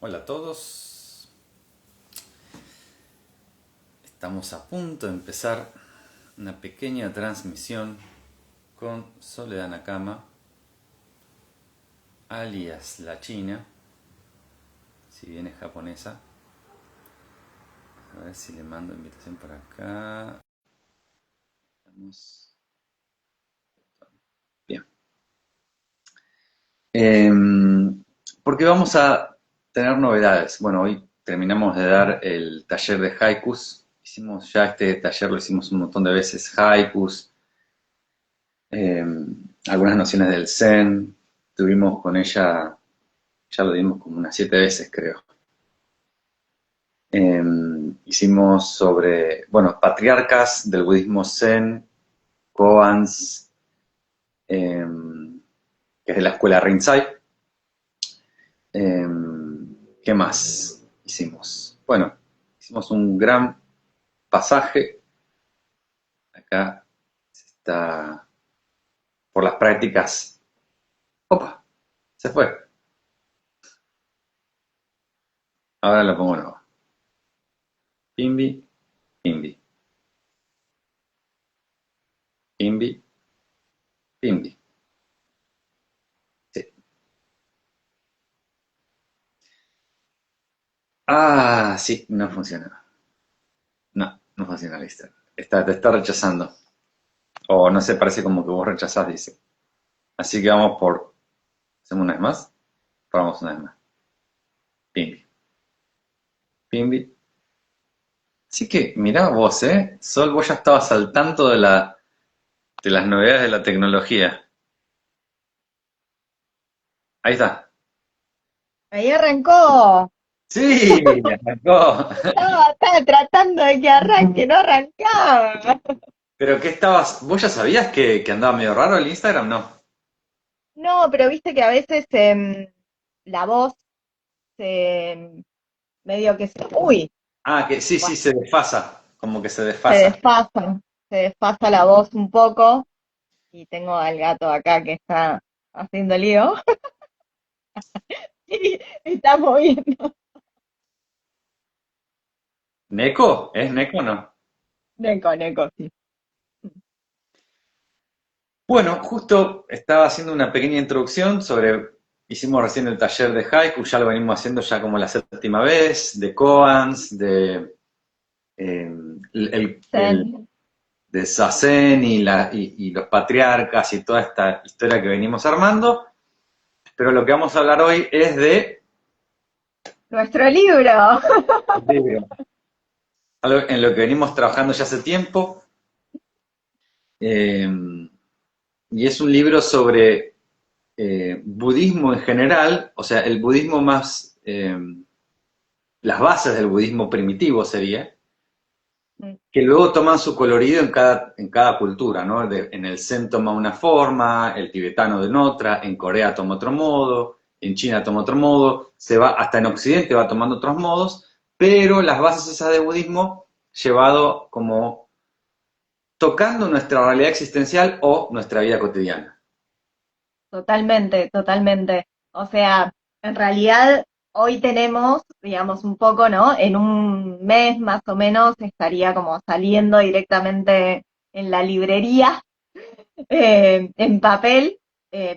Hola a todos, estamos a punto de empezar una pequeña transmisión con Soledad Nakama, alias la China, si bien es japonesa. A ver si le mando invitación por acá. Vamos. Bien. Porque vamos a tener novedades. Bueno, hoy terminamos de dar el taller de haikus. Hicimos ya este taller, lo hicimos un montón de veces, haikus, eh, algunas nociones del Zen. Tuvimos con ella, ya lo dimos como unas 7 veces, creo. Eh, Hicimos sobre, bueno, patriarcas del budismo Zen, koans, eh, que es de la escuela Rinzai. Eh, ¿Qué más hicimos? Bueno, hicimos un gran pasaje. Acá está por las prácticas. ¡Opa! Se fue. Ahora lo pongo nuevo. Pimbi, pimbi, pimbi, pimbi. Sí. Ah, sí, no funciona. No, no funciona, listo. Te está rechazando. O no sé, parece como que vos rechazás, dice. Así que vamos por. ¿Hacemos una vez más? Probamos una vez más. Pimbi, pimbi. Así que, mirá vos, ¿eh? Sol, vos ya estabas al tanto de las novedades de la tecnología. Ahí está. Ahí arrancó. Sí, arrancó. Estaba tratando de que arranque, no arrancaba. Pero ¿qué estabas? ¿Vos ya sabías que andaba medio raro el Instagram? No. No, pero viste que a veces la voz se medio que se, uy, Ah, que sí, sí, bueno, se desfasa. Como que se se desfasa. desfasa, se desfasa la voz un poco y tengo al gato acá que está haciendo lío y está moviendo. ¿Neko? ¿Es Neko o no? Neco, Neco, sí. Bueno, justo estaba haciendo una pequeña introducción sobre, hicimos recién el taller de Haiku, ya lo venimos haciendo ya como la séptima vez, de koans, eh, el Zen. de Sazen y los patriarcas y toda esta historia que venimos armando, pero lo que vamos a hablar hoy es de Nuestro libro. el libro, algo en lo que venimos trabajando ya hace tiempo, eh, y es un libro sobre budismo en general, o sea, el budismo más, las bases del budismo primitivo sería, que luego toman su colorido en cada cultura, ¿no? En el Zen toma una forma, el tibetano de otra, en Corea toma otro modo, en China toma otro modo, se va, hasta en Occidente va tomando otros modos, pero las bases esas de budismo llevado como tocando nuestra realidad existencial o nuestra vida cotidiana. Totalmente, totalmente. O sea, en realidad hoy tenemos, digamos, un poco, ¿no? En un mes más o menos estaría como saliendo directamente en la librería, en papel,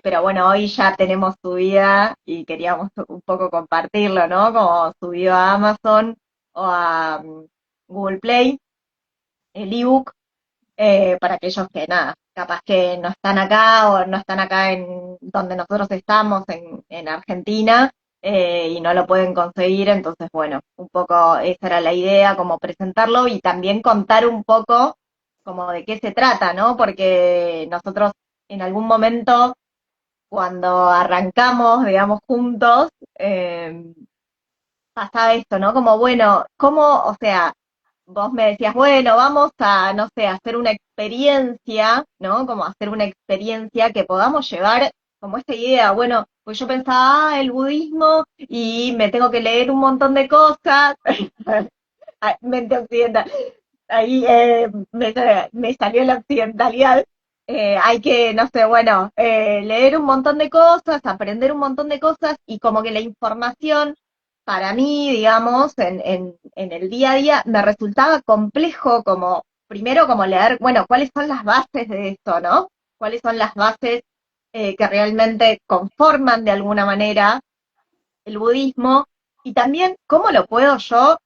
pero bueno, hoy ya tenemos subida y queríamos un poco compartirlo, ¿no? Como subido a Amazon o a Google Play, el ebook para aquellos que nada, capaz que no están acá o no están acá en donde nosotros estamos, en Argentina, y no lo pueden conseguir, entonces bueno, un poco esa era la idea, como presentarlo y también contar un poco como de qué se trata, ¿no? Porque nosotros en algún momento, cuando arrancamos, digamos, juntos, pasaba esto, ¿no? Como, bueno, ¿cómo, o sea, vos me decías, bueno, vamos a, no sé, hacer una experiencia, ¿no? Como hacer una experiencia que podamos llevar como esta idea, bueno, pues yo pensaba, el budismo y me tengo que leer un montón de cosas, Ay, mente occidental, ahí me salió la occidentalidad, hay que, no sé, bueno, leer un montón de cosas, aprender un montón de cosas y como que la información para mí, digamos, en el día a día, me resultaba complejo como, primero como leer, bueno, cuáles son las bases de esto, ¿no? Cuáles son las bases que realmente conforman de alguna manera el budismo y también cómo lo puedo yo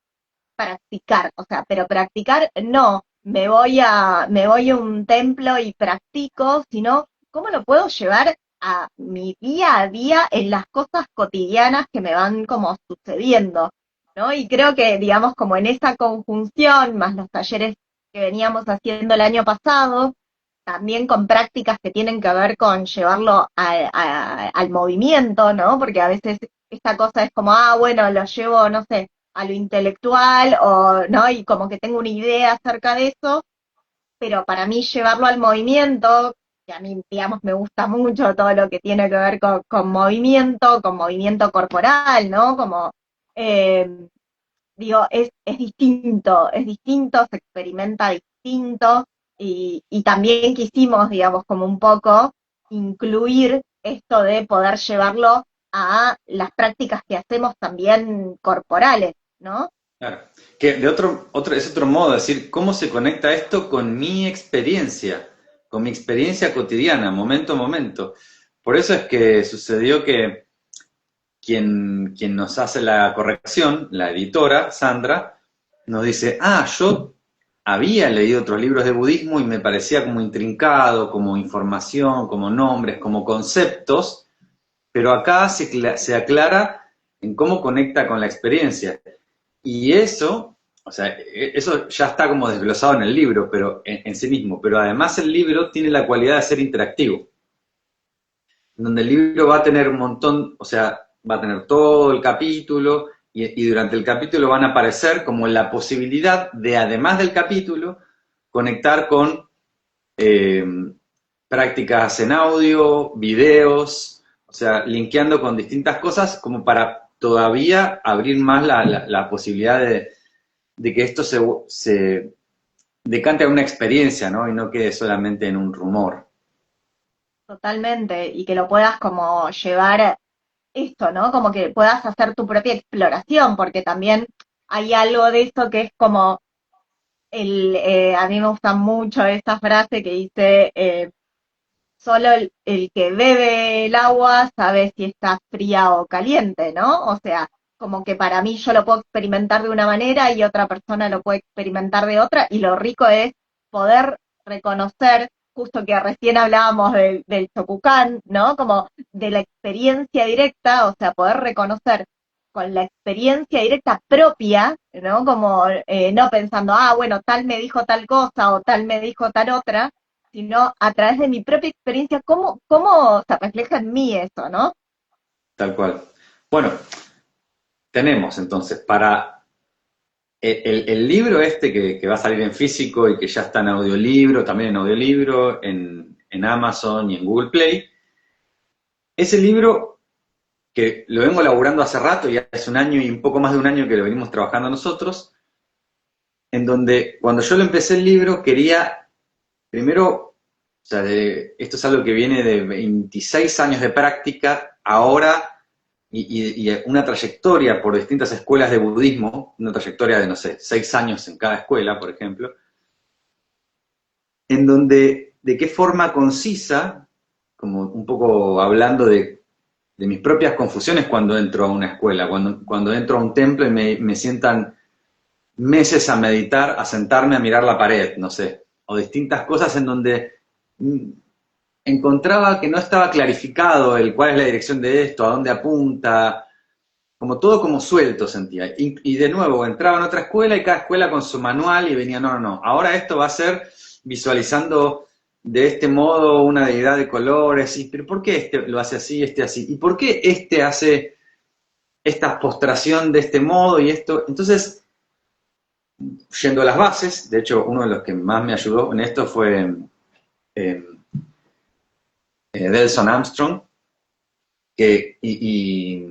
practicar, o sea, pero practicar no, me voy a un templo y practico, sino cómo lo puedo llevar a mi día a día en las cosas cotidianas que me van como sucediendo, ¿no? Y creo que, digamos, como en esa conjunción, más los talleres que veníamos haciendo el año pasado, también con prácticas que tienen que ver con llevarlo al movimiento, ¿no? Porque a veces esta cosa es como, ah, bueno, lo llevo, no sé, a lo intelectual o, ¿no? Y como que tengo una idea acerca de eso, pero para mí llevarlo al movimiento, que a mí, digamos, me gusta mucho todo lo que tiene que ver con movimiento corporal, ¿no? Como, eh, digo, es distinto, se experimenta distinto y también quisimos, digamos, como un poco incluir esto de poder llevarlo a las prácticas que hacemos también corporales, ¿no? Claro. Que de es otro modo de decir cómo se conecta esto con mi experiencia cotidiana, momento a momento. Por eso es que sucedió que quien nos hace la corrección, la editora, Sandra, nos dice, ah, yo había leído otros libros de budismo y me parecía como intrincado, como información, como nombres, como conceptos, pero acá se aclara en cómo conecta con la experiencia. Y eso, o sea, eso ya está como desglosado en el libro, pero en sí mismo, pero además el libro tiene la cualidad de ser interactivo, donde el libro va a tener un montón, o sea, va a tener todo el capítulo y durante el capítulo van a aparecer como la posibilidad de, además del capítulo, conectar con eh, prácticas en audio, videos, o sea, linkeando con distintas cosas como para todavía abrir más la posibilidad de que esto se decante a una experiencia, ¿no? Y no quede solamente en un rumor. Totalmente, y que lo puedas como llevar esto, ¿no? Como que puedas hacer tu propia exploración, porque también hay algo de eso que es como a mí me gusta mucho esta frase que dice, solo el que bebe el agua sabe si está fría o caliente, ¿no? O sea, como que para mí yo lo puedo experimentar de una manera y otra persona lo puede experimentar de otra, y lo rico es poder reconocer, justo que recién hablábamos del Chocucán, ¿no? Como de la experiencia directa, o sea, poder reconocer con la experiencia directa propia, ¿no? Como no pensando, ah, bueno, tal me dijo tal cosa o tal me dijo tal otra, sino a través de mi propia experiencia, cómo se refleja en mí eso, ¿no? Tal cual. Bueno, tenemos entonces para el libro este que va a salir en físico y que ya está en audiolibro, también en audiolibro, en Amazon y en Google Play. Ese libro que lo vengo elaborando hace rato, ya es un año y un poco más de un año que lo venimos trabajando nosotros, en donde cuando yo lo empecé el libro quería, primero, o sea, esto es algo que viene de 26 años de práctica, ahora, y una trayectoria por distintas escuelas de budismo, una trayectoria de, no sé, 6 años en cada escuela, por ejemplo, en donde, de qué forma concisa, como un poco hablando de mis propias confusiones cuando entro a una escuela, cuando entro a un templo y me sientan meses a meditar, a sentarme a mirar la pared, no sé, o distintas cosas en donde encontraba que no estaba clarificado el cuál es la dirección de esto, a dónde apunta, como todo como suelto sentía. Y de nuevo, entraba en otra escuela y cada escuela con su manual y venía, no, no, no, ahora esto va a ser visualizando de este modo una deidad de colores, y, pero ¿por qué este lo hace así, este así? ¿Y por qué este hace esta postración de este modo y esto? Entonces, yendo a las bases, de hecho, uno de los que más me ayudó en esto fue eh, Delson Armstrong, y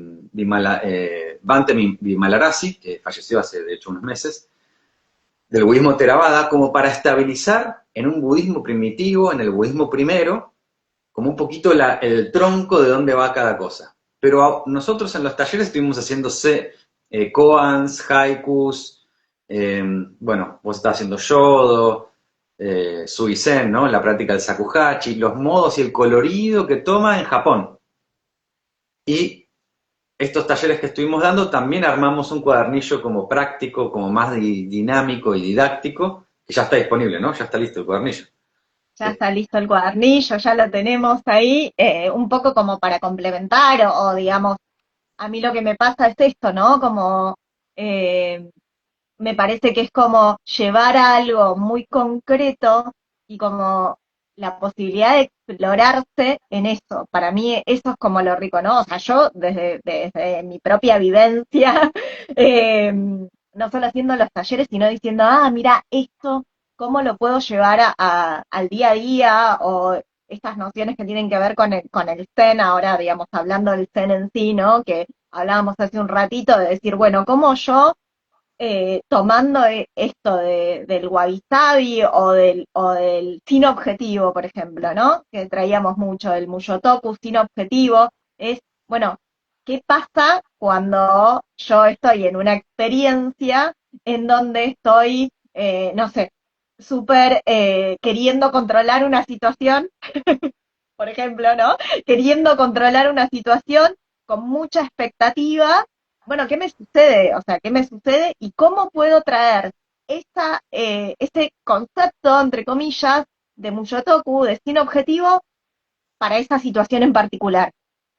Bhante Vimalarasi, que falleció hace de hecho unos meses, del budismo Theravada, como para estabilizar en un budismo primitivo, en el budismo primero, como un poquito el tronco de dónde va cada cosa. Pero nosotros en los talleres estuvimos haciendo koans, haikus, bueno, vos estás haciendo yodo, suisen, ¿no? La práctica del shakuhachi, los modos y el colorido que toma en Japón. Y estos talleres que estuvimos dando, también armamos un cuadernillo como práctico, como más dinámico y didáctico, que ya está disponible, ¿no? Ya está listo el cuadernillo. Ya está listo el cuadernillo, ya lo tenemos ahí, un poco como para complementar o digamos, a mí lo que me pasa es esto, ¿no? Como eh, me parece que es como llevar algo muy concreto y como la posibilidad de explorarse en eso. Para mí eso es como lo rico, ¿no? O sea, yo desde mi propia vivencia, no solo haciendo los talleres, sino diciendo, ah, mira, esto, ¿cómo lo puedo llevar al día a día? O estas nociones que tienen que ver con el Zen, ahora, digamos, hablando del Zen en sí, ¿no? Que hablábamos hace un ratito de decir, bueno, ¿cómo yo tomando esto del wabi sabi o del sin objetivo, por ejemplo, ¿no? Que traíamos mucho del Mushotoku sin objetivo, es, bueno, ¿qué pasa cuando yo estoy en una experiencia en donde estoy, no sé, súper queriendo controlar una situación, por ejemplo, ¿no? Queriendo controlar una situación con mucha expectativa. Bueno, ¿qué me sucede? O sea, ¿qué me sucede? ¿Y cómo puedo traer ese concepto, entre comillas, de Mushotoku, de sin objetivo, para esa situación en particular?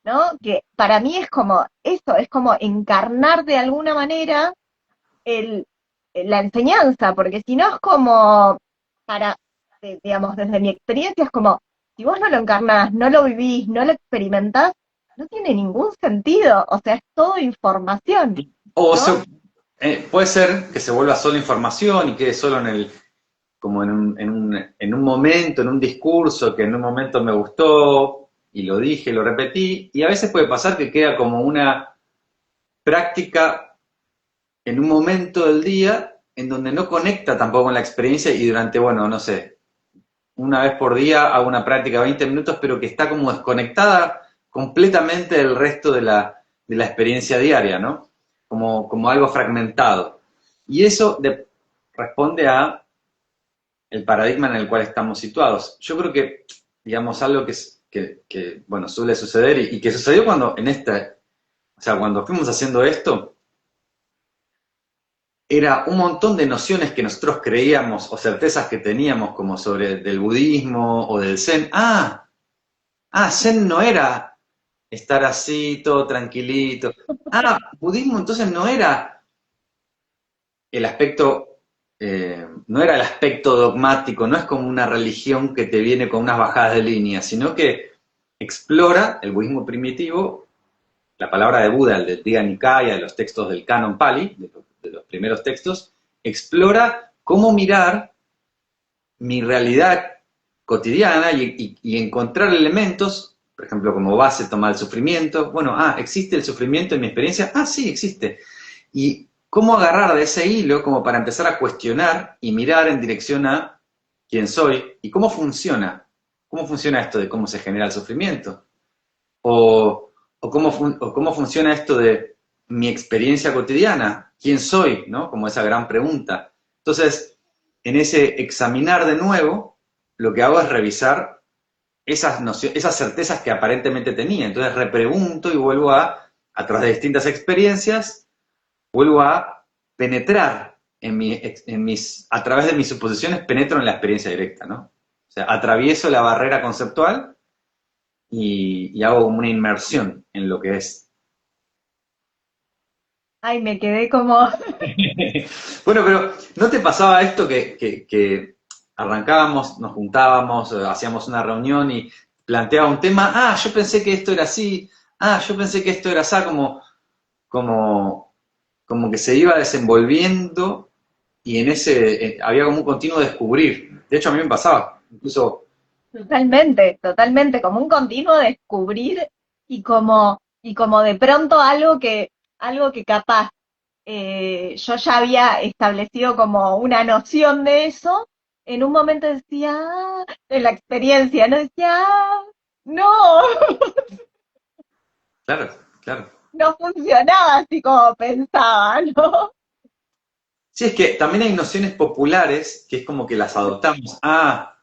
¿No? Que para mí es como eso, es como encarnar de alguna manera el, la enseñanza, porque si no es como, para, digamos, desde mi experiencia es como, si vos no lo encarnás, no lo vivís, no lo experimentás, no tiene ningún sentido, o sea, es todo información, O ¿no? puede ser que se vuelva solo información y quede solo en el, como en un momento, en un discurso que en un momento me gustó y lo dije, lo repetí, y a veces puede pasar que queda como una práctica en un momento del día en donde no conecta tampoco con la experiencia y durante, bueno, no sé, una vez por día hago una práctica de 20 minutos, pero que está como desconectada completamente del resto de la experiencia diaria, ¿no? Como algo fragmentado. Y eso responde a el paradigma en el cual estamos situados. Yo creo que, digamos, algo que bueno, suele suceder y que sucedió cuando en esta, o sea, cuando fuimos haciendo esto, era un montón de nociones que nosotros creíamos o certezas que teníamos como sobre del budismo o del zen. Zen no era estar así, todo tranquilito. Budismo entonces no era el aspecto, no era el aspecto dogmático, no es como una religión que te viene con unas bajadas de línea, sino que explora el budismo primitivo, la palabra de Buda, el del Diga Nikaya, de los textos del Canon Pali, de los primeros textos, explora cómo mirar mi realidad cotidiana y encontrar elementos, por ejemplo, como base tomar el sufrimiento. Bueno, ¿existe el sufrimiento en mi experiencia? Sí, existe. Y cómo agarrar de ese hilo como para empezar a cuestionar y mirar en dirección a quién soy y cómo funciona esto de cómo se genera el sufrimiento, o cómo funciona esto de mi experiencia cotidiana, quién soy, ¿no? Como esa gran pregunta. Entonces, en ese examinar de nuevo, lo que hago es revisar esas nociones, esas certezas que aparentemente tenía. Entonces repregunto y vuelvo a través de distintas experiencias, vuelvo a penetrar a través de mis suposiciones, penetro en la experiencia directa, ¿no? O sea, atravieso la barrera conceptual y hago como una inmersión en lo que es. Ay, me quedé como, Bueno, pero ¿no te pasaba esto que arrancábamos, nos juntábamos, hacíamos una reunión y planteaba un tema? Yo pensé que esto era así, yo pensé que esto era así, como, como que se iba desenvolviendo y en ese había como un continuo descubrir. De hecho, a mí me pasaba, incluso, totalmente, totalmente, como un continuo descubrir y como de pronto algo que capaz yo ya había establecido como una noción de eso, en un momento decía, en la experiencia, no decía, no, claro, claro. no funcionaba así como pensaba, ¿no? Sí, es que también hay nociones populares que es como que las adoptamos. Ah,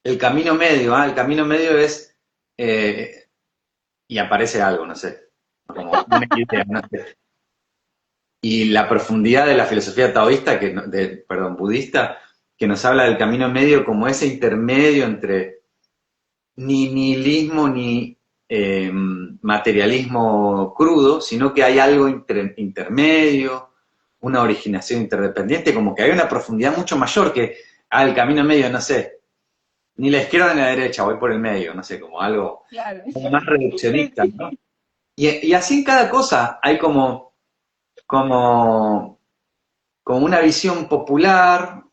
el camino medio, el camino medio es, eh, y aparece algo, no sé, como una idea, no sé. Y la profundidad de la filosofía taoísta, perdón, budista, que nos habla del camino medio como ese intermedio entre ni nihilismo ni materialismo crudo, sino que hay algo intermedio, una originación interdependiente, como que hay una profundidad mucho mayor que el camino medio, no sé, ni la izquierda ni la derecha, voy por el medio, no sé, como algo Claro. como más Sí, reduccionista, sí. ¿no? Y así en cada cosa hay como, como una visión popular,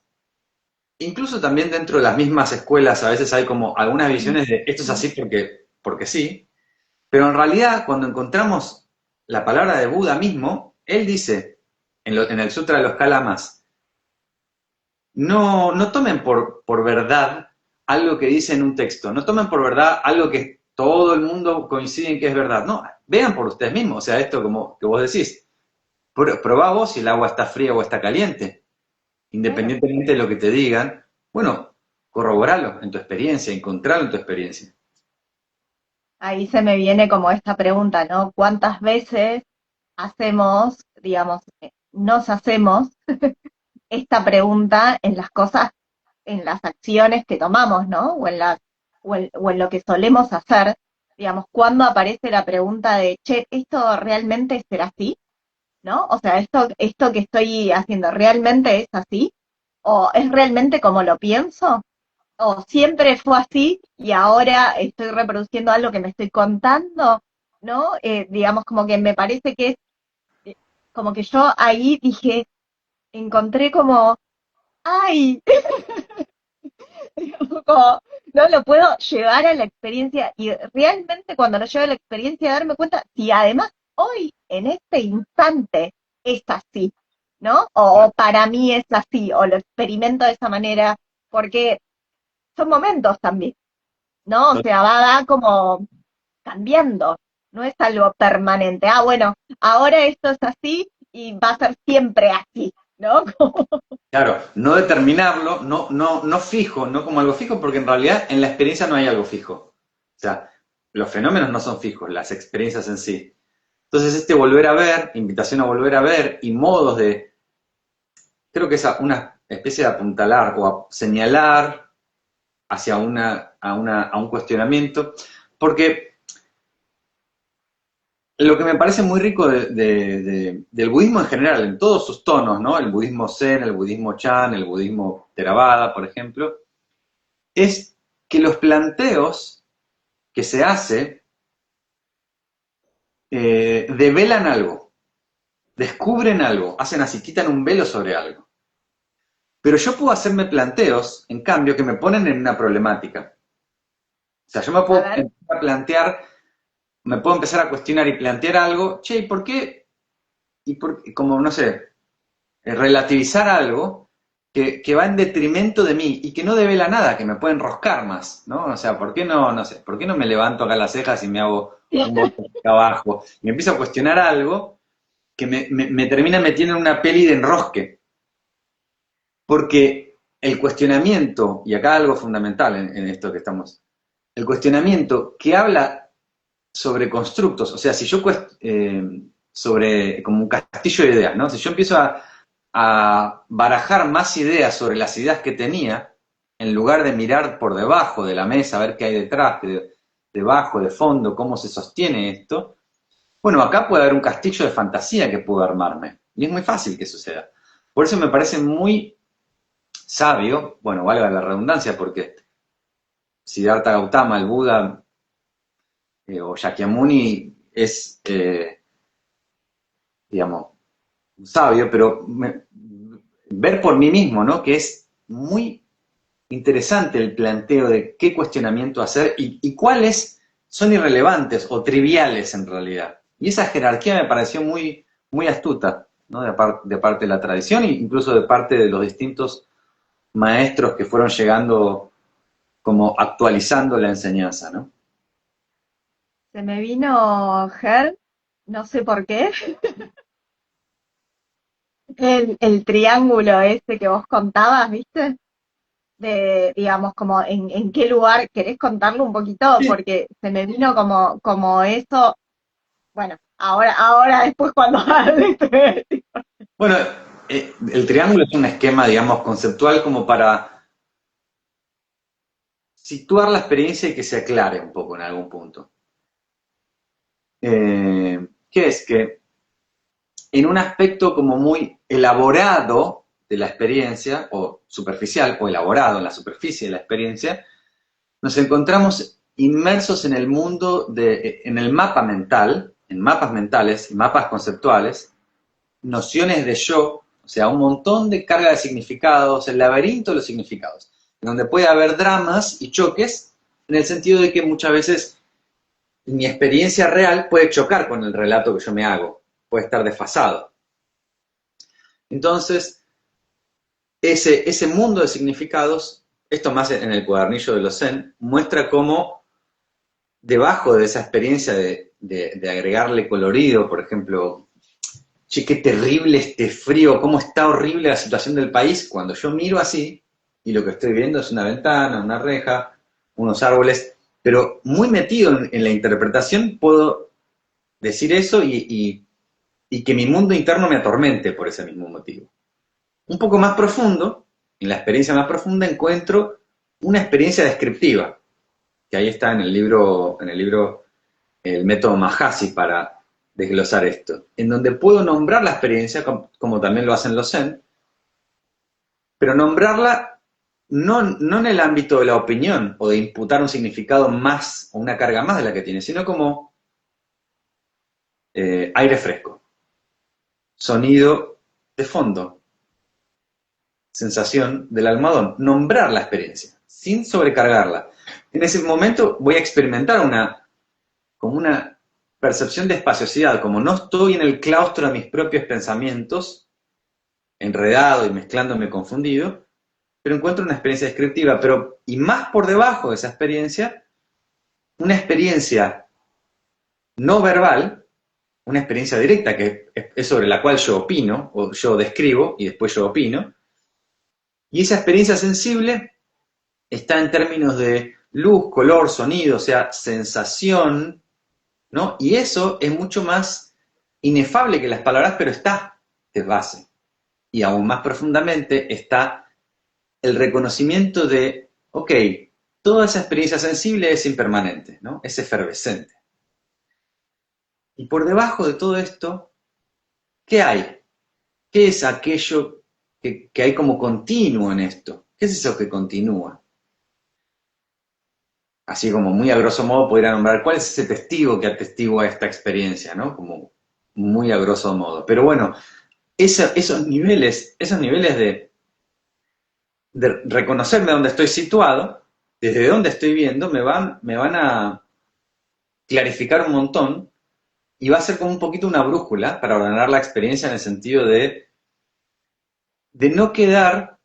incluso también dentro de las mismas escuelas a veces hay como algunas visiones de esto es así porque sí, pero en realidad cuando encontramos la palabra de Buda mismo, él dice en el Sutra de los Kalamas, no tomen por verdad algo que dice en un texto, no tomen por verdad algo que todo el mundo coincide en que es verdad, no, vean por ustedes mismos, o sea, esto como que vos decís, probá vos si el agua está fría o está caliente, Claro. independientemente de lo que te digan, bueno, corroboralo en tu experiencia, encontralo en tu experiencia. Ahí se me viene como esta pregunta, ¿no? ¿Cuántas veces hacemos, digamos, nos hacemos esta pregunta en las cosas, en las acciones que tomamos, ¿no? O en lo que solemos hacer, digamos, cuando aparece la pregunta de, che, ¿esto realmente será así? ¿No? O sea, esto que estoy haciendo, ¿realmente es así? ¿O es realmente como lo pienso? ¿O siempre fue así y ahora estoy reproduciendo algo que me estoy contando? ¿No? Digamos, como que me parece que es, como que yo ahí dije, encontré como, ay, como, no lo puedo llevar a la experiencia y realmente cuando lo llevo a la experiencia darme cuenta si además hoy, en este instante, es así, ¿no? O para mí es así, o lo experimento de esa manera, porque son momentos también, ¿no? O sea, va como cambiando, no es algo permanente. Ah, bueno, ahora esto es así y va a ser siempre así, ¿no? Claro, no determinarlo, no fijo, no como algo fijo, porque en realidad en la experiencia no hay algo fijo. O sea, los fenómenos no son fijos, las experiencias en sí. Entonces, este volver a ver, invitación a volver a ver y modos de, creo que es una especie de apuntalar o señalar hacia a un cuestionamiento, porque lo que me parece muy rico del budismo en general, en todos sus tonos, ¿no? El budismo Zen, el budismo Chan, el budismo Theravada, por ejemplo, es que los planteos que se hace develan algo, descubren algo, hacen así, quitan un velo sobre algo. Pero yo puedo hacerme planteos, en cambio, que me ponen en una problemática. O sea, yo me A puedo ver, empezar a plantear, me puedo empezar a cuestionar y plantear algo, che, ¿y por qué? Y como, no sé, relativizar algo que va en detrimento de mí y que no devela nada, que me puede enroscar más, ¿no? O sea, ¿por qué no sé, por qué no me levanto acá las cejas y me hago un golpe acá abajo? Y me empiezo a cuestionar algo que me termina metiendo en una peli de enrosque. Porque el cuestionamiento, y acá algo fundamental en esto que estamos, el cuestionamiento que habla sobre constructos, o sea, si yo sobre como un castillo de ideas, ¿no? Si yo empiezo a barajar más ideas sobre las ideas que tenía, en lugar de mirar por debajo de la mesa, a ver qué hay detrás, debajo, de fondo, cómo se sostiene esto, bueno, acá puede haber un castillo de fantasía que puedo armarme. Y es muy fácil que suceda. Por eso me parece muy sabio, bueno, valga la redundancia, porque Siddhartha Gautama, el Buda, o Shakyamuni es, digamos, un sabio, pero ver por mí mismo, ¿no? Que es muy interesante el planteo de qué cuestionamiento hacer y cuáles son irrelevantes o triviales en realidad. Y esa jerarquía me pareció muy astuta, ¿no? De parte de la tradición e incluso de parte de los distintos maestros que fueron llegando como actualizando la enseñanza, ¿no? se me vino, Ger, no sé por qué, el triángulo ese que vos contabas, ¿viste? De, digamos, como en qué lugar, ¿querés contarlo un poquito? Sí. Porque se me vino como eso, bueno, ahora después cuando hables, Bueno, el triángulo es un esquema, digamos, conceptual como para situar la experiencia y que se aclare un poco en algún punto. ¿Qué es? Que en un aspecto como muy elaborado de la experiencia, o superficial, o elaborado en la superficie de la experiencia, nos encontramos inmersos en el mundo, en el mapa mental, en mapas mentales y mapas conceptuales, nociones de yo, o sea, un montón de carga de significados, el laberinto de los significados, en donde puede haber dramas y choques, en el sentido de que muchas veces mi experiencia real puede chocar con el relato que yo me hago, puede estar desfasado. Entonces, ese mundo de significados, esto más en el cuadernillo de los Zen, muestra cómo debajo de esa experiencia de agregarle colorido, por ejemplo, che, qué terrible este frío, cómo está horrible la situación del país, cuando yo miro así y lo que estoy viendo es una ventana, una reja, unos árboles, pero muy metido en la interpretación puedo decir eso y que mi mundo interno me atormente por ese mismo motivo. Un poco más profundo, en la experiencia más profunda encuentro una experiencia descriptiva, que ahí está en el libro El método Mahasi para desglosar esto, en donde puedo nombrar la experiencia, como también lo hacen los Zen, pero nombrarla no en el ámbito de la opinión o de imputar un significado más o una carga más de la que tiene, sino como aire fresco, sonido de fondo, sensación del almohadón, nombrar la experiencia, sin sobrecargarla. En ese momento voy a experimentar como una percepción de espaciosidad, como no estoy en el claustro de mis propios pensamientos, enredado y mezclándome confundido, pero encuentro una experiencia descriptiva, y más por debajo de esa experiencia, una experiencia no verbal, una experiencia directa que es sobre la cual yo opino, o yo describo y después yo opino, y esa experiencia sensible está en términos de luz, color, sonido, o sea, sensación, ¿no? Y eso es mucho más inefable que las palabras, pero está de base. Y aún más profundamente está el reconocimiento de, ok, toda esa experiencia sensible es impermanente, ¿no? Es efervescente. Y por debajo de todo esto, ¿qué hay? ¿Qué es aquello que hay como continuo en esto? ¿Qué es eso que continúa? Así como muy a grosso modo podría nombrar cuál es ese testigo que atestigua esta experiencia, ¿no? Como muy a grosso modo. Pero bueno, esos niveles de reconocerme dónde estoy situado, desde dónde estoy viendo, me van a clarificar un montón y va a ser como un poquito una brújula para ordenar la experiencia en el sentido de no quedar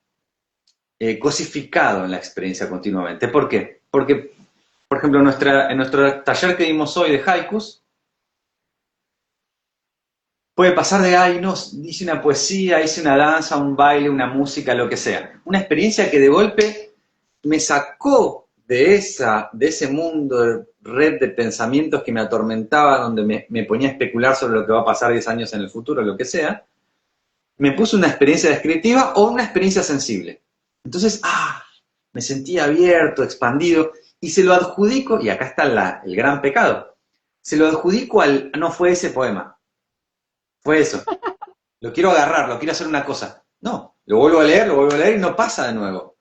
cosificado en la experiencia continuamente. ¿Por qué? Porque, por ejemplo, en nuestro taller que dimos hoy de haikus, puede pasar de, ay, no, hice una poesía, hice una danza, un baile, una música, lo que sea. Una experiencia que de golpe me sacó de ese mundo de red de pensamientos que me atormentaba, donde me ponía a especular sobre lo que va a pasar 10 años en el futuro, lo que sea, me puso una experiencia descriptiva o una experiencia sensible. Entonces, me sentía abierto, expandido, y se lo adjudico, y acá está el gran pecado, se lo adjudico no fue ese poema, fue eso. Lo quiero agarrar, lo quiero hacer una cosa. No, lo vuelvo a leer y no pasa de nuevo.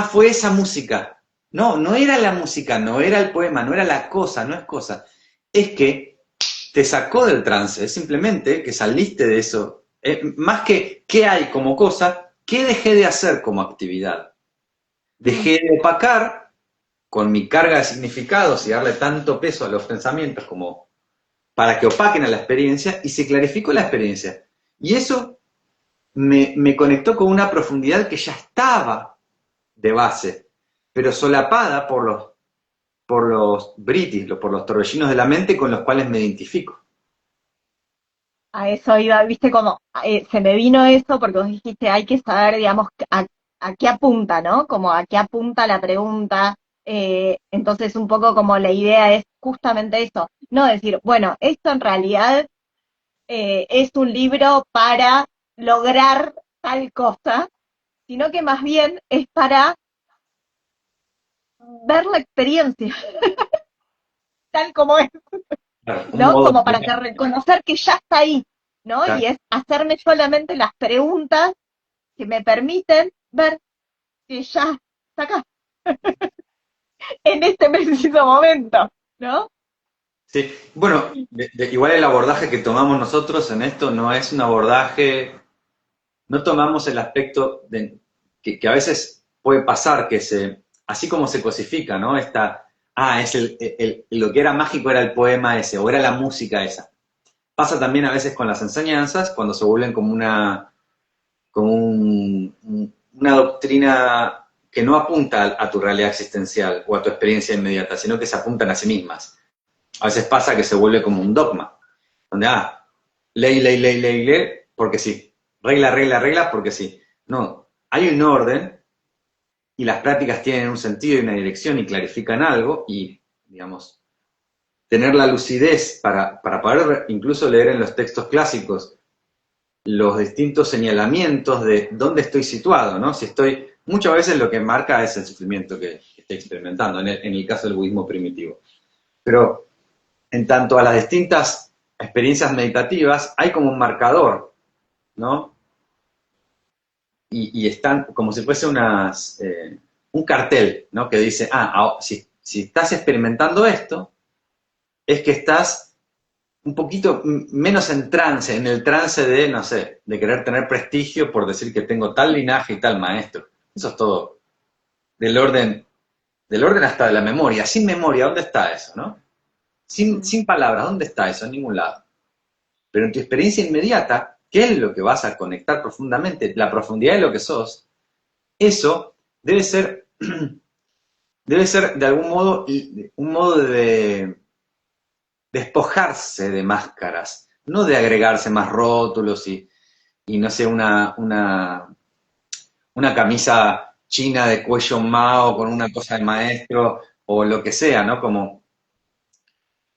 Fue esa música. No, no era la música, no era el poema, no era la cosa, no es cosa. Es que te sacó del trance, es simplemente que saliste de eso. Más que qué hay como cosa, qué dejé de hacer como actividad. Dejé de opacar con mi carga de significados y darle tanto peso a los pensamientos como para que opaquen a la experiencia y se clarificó la experiencia. Y eso me conectó con una profundidad que ya estaba de base, pero solapada por los britis, por los torbellinos de la mente con los cuales me identifico. A eso iba, viste, como se me vino eso porque vos dijiste, hay que saber, digamos, a qué apunta, ¿no? Como a qué apunta la pregunta. Entonces, un poco como la idea es justamente eso, no decir, bueno, esto en realidad es un libro para lograr tal cosa, sino que más bien es para ver la experiencia tal como es, Claro, un ¿no? modo Como de para que ver. reconocer que ya está ahí, ¿no? Claro. Y es hacerme solamente las preguntas que me permiten ver que ya está acá, en este preciso momento, ¿no? Sí, bueno, igual el abordaje que tomamos nosotros en esto no es un abordaje, no tomamos el aspecto que a veces puede pasar, así como se cosifica, ¿no? Es lo que era mágico era el poema ese, o era la música esa. Pasa también a veces con las enseñanzas, cuando se vuelven una doctrina que no apunta a tu realidad existencial o a tu experiencia inmediata, sino que se apuntan a sí mismas. A veces pasa que se vuelve como un dogma, donde, ley, ley, ley, ley, ley, porque sí. Regla, regla, regla, porque sí. No, hay un orden y las prácticas tienen un sentido y una dirección y clarifican algo y, digamos, tener la lucidez para poder incluso leer en los textos clásicos los distintos señalamientos de dónde estoy situado, ¿no? Si estoy, muchas veces lo que marca es el sufrimiento que estoy experimentando, en el caso del budismo primitivo. Pero en tanto a las distintas experiencias meditativas, hay como un marcador, ¿no? Y están como si fuese un cartel, ¿no? Que dice, si estás experimentando esto, es que estás un poquito menos en trance, en el trance de, no sé, de querer tener prestigio por decir que tengo tal linaje y tal maestro. Eso es todo del orden, del orden hasta de la memoria. Sin memoria, ¿dónde está eso, no? Mm, Sin palabras, ¿dónde está eso? En ningún lado. Pero en tu experiencia inmediata, ¿qué es lo que vas a conectar profundamente? La profundidad de lo que sos, eso debe ser, debe ser de algún modo un modo de despojarse de máscaras, no de agregarse más rótulos y no sé, una camisa china de cuello mao con una cosa de maestro o lo que sea, ¿no?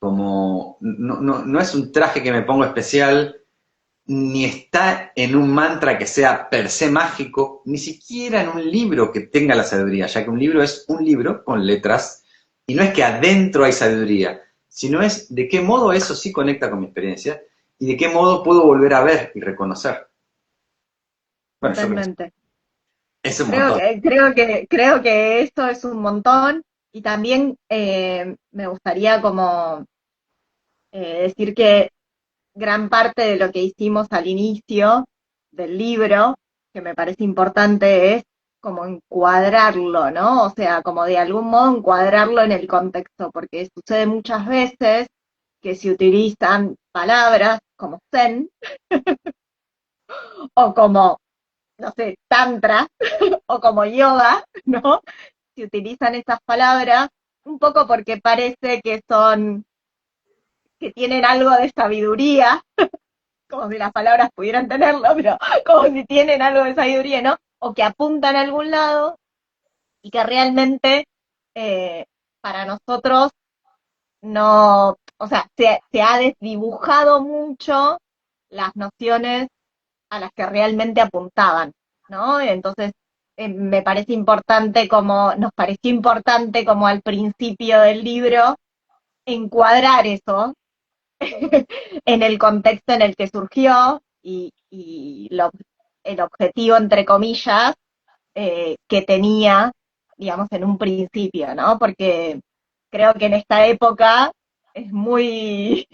No es un traje que me pongo especial, ni está en un mantra que sea per se mágico, ni siquiera en un libro que tenga la sabiduría, ya que un libro es un libro con letras, y no es que adentro hay sabiduría, sino es de qué modo eso sí conecta con mi experiencia y de qué modo puedo volver a ver y reconocer. Bueno, yo creo que totalmente. es un montón. Creo que eso es un montón y también me gustaría como decir que gran parte de lo que hicimos al inicio del libro, que me parece importante, es como encuadrarlo, ¿no? O sea, como de algún modo encuadrarlo en el contexto, porque sucede muchas veces que se utilizan palabras como zen o como, no sé, tantra o como yoga, ¿no? Se utilizan esas palabras un poco porque parece que son, que tienen algo de sabiduría, como si las palabras pudieran tenerlo, pero como si tienen algo de sabiduría, ¿no? O que apuntan a algún lado y que realmente eh, para nosotros no, o sea, se ha desdibujado mucho las nociones a las que realmente apuntaban, ¿no? Entonces, me parece importante como, nos pareció importante como al principio del libro, encuadrar eso en el contexto en el que surgió y el objetivo, entre comillas, que tenía, digamos, en un principio, ¿no? Porque creo que en esta época es muy,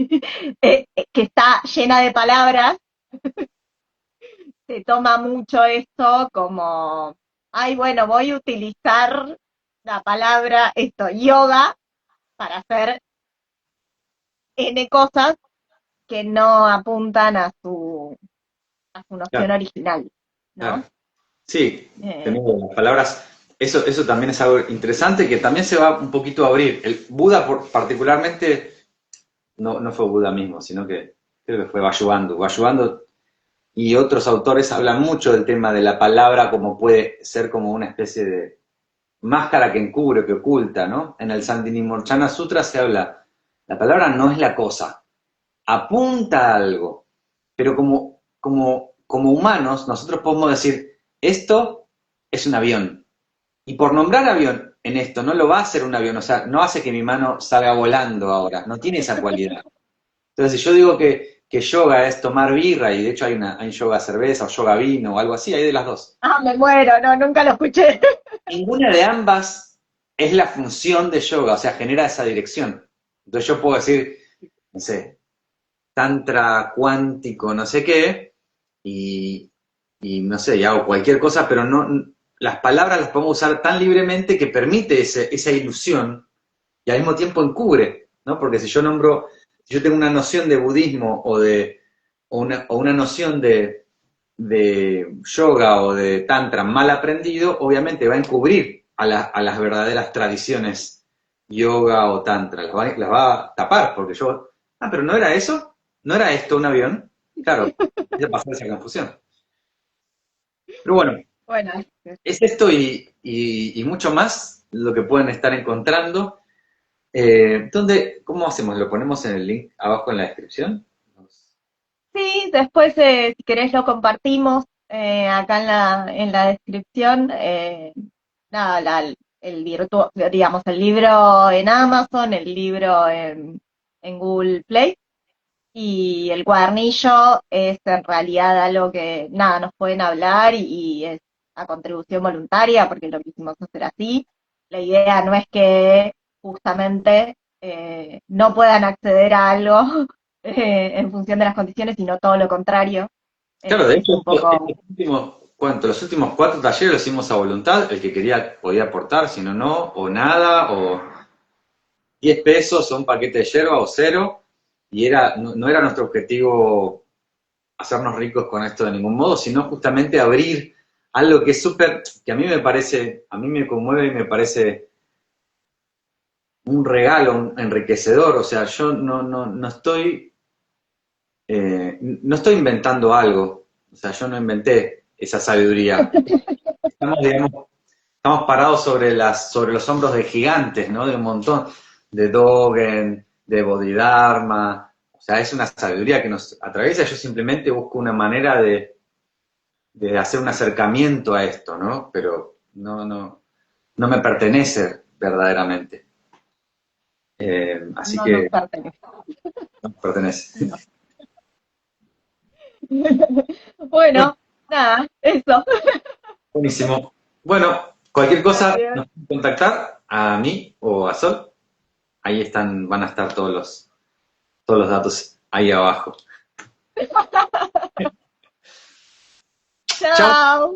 que está llena de palabras, se toma mucho esto como, ay, bueno, voy a utilizar la palabra, esto, yoga, para hacer N cosas que no apuntan a su noción Claro, original, claro. ¿no? Sí, Eh, teniendo las palabras. eso también es algo interesante que también se va un poquito a abrir. El Buda particularmente no fue Buda mismo, sino que creo que fue Vasubandhu. Vasubandhu y otros autores hablan mucho del tema de la palabra como puede ser como una especie de máscara que encubre, que oculta, ¿no? En el Sandinimorchana Sutra se habla, la palabra no es la cosa, apunta a algo, pero como humanos nosotros podemos decir, esto es un avión, y por nombrar avión en esto, no lo va a hacer un avión, o sea, no hace que mi mano salga volando ahora, no tiene esa cualidad. Entonces, si yo digo que yoga es tomar birra, y de hecho hay yoga cerveza o yoga vino o algo así, hay de las dos. Ah, me muero, no, nunca lo escuché. Ninguna de ambas es la función de yoga, o sea, genera esa dirección. Entonces yo puedo decir, no sé, tantra cuántico, no sé qué, y, y no sé, y hago cualquier cosa, pero no, las palabras las podemos usar tan libremente que permite esa ilusión y al mismo tiempo encubre, ¿no? Porque si yo nombro, si yo tengo una noción de budismo o una noción de yoga o de tantra mal aprendido, obviamente va a encubrir a las verdaderas tradiciones yoga o tantra, las va a tapar, porque yo, pero no era eso, no era esto un avión, claro, empieza a pasar esa confusión. Pero bueno, Bueno, es esto y mucho más lo que pueden estar encontrando. ¿Cómo hacemos? ¿Lo ponemos en el link abajo en la descripción? sí, después si querés lo compartimos acá en la descripción. Nada, digamos, el libro en Amazon, el libro en Google Play y el cuadernillo es en realidad algo que, nada, nos pueden hablar y es a contribución voluntaria porque lo quisimos hacer así. La idea no es que justamente no puedan acceder a algo en función de las condiciones, sino todo lo contrario. Claro, de Es hecho, un poco, estos últimos, ¿cuánto? Los últimos 4 talleres los hicimos a voluntad, el que quería podía aportar, si no, no, o nada, o 10 pesos, o un paquete de yerba, o cero, y no era nuestro objetivo hacernos ricos con esto de ningún modo, sino justamente abrir algo que es súper, que a mí me parece, a mí me conmueve y me parece un regalo, un enriquecedor, o sea, yo no estoy inventando algo, o sea, yo no inventé esa sabiduría. Digamos, estamos parados sobre los hombros de gigantes, ¿no? De un montón, de Dogen, de Bodhidharma, o sea, es una sabiduría que nos atraviesa, yo simplemente busco una manera de hacer un acercamiento a esto, ¿no? Pero no me pertenece verdaderamente. Así no nos que pertenece. no me pertenece. No. Bueno, nada, eso. Buenísimo. Bueno, cualquier cosa Gracias. nos pueden contactar a mí o a Sol. Ahí están, van a estar todos los datos ahí abajo. Chao. Chao.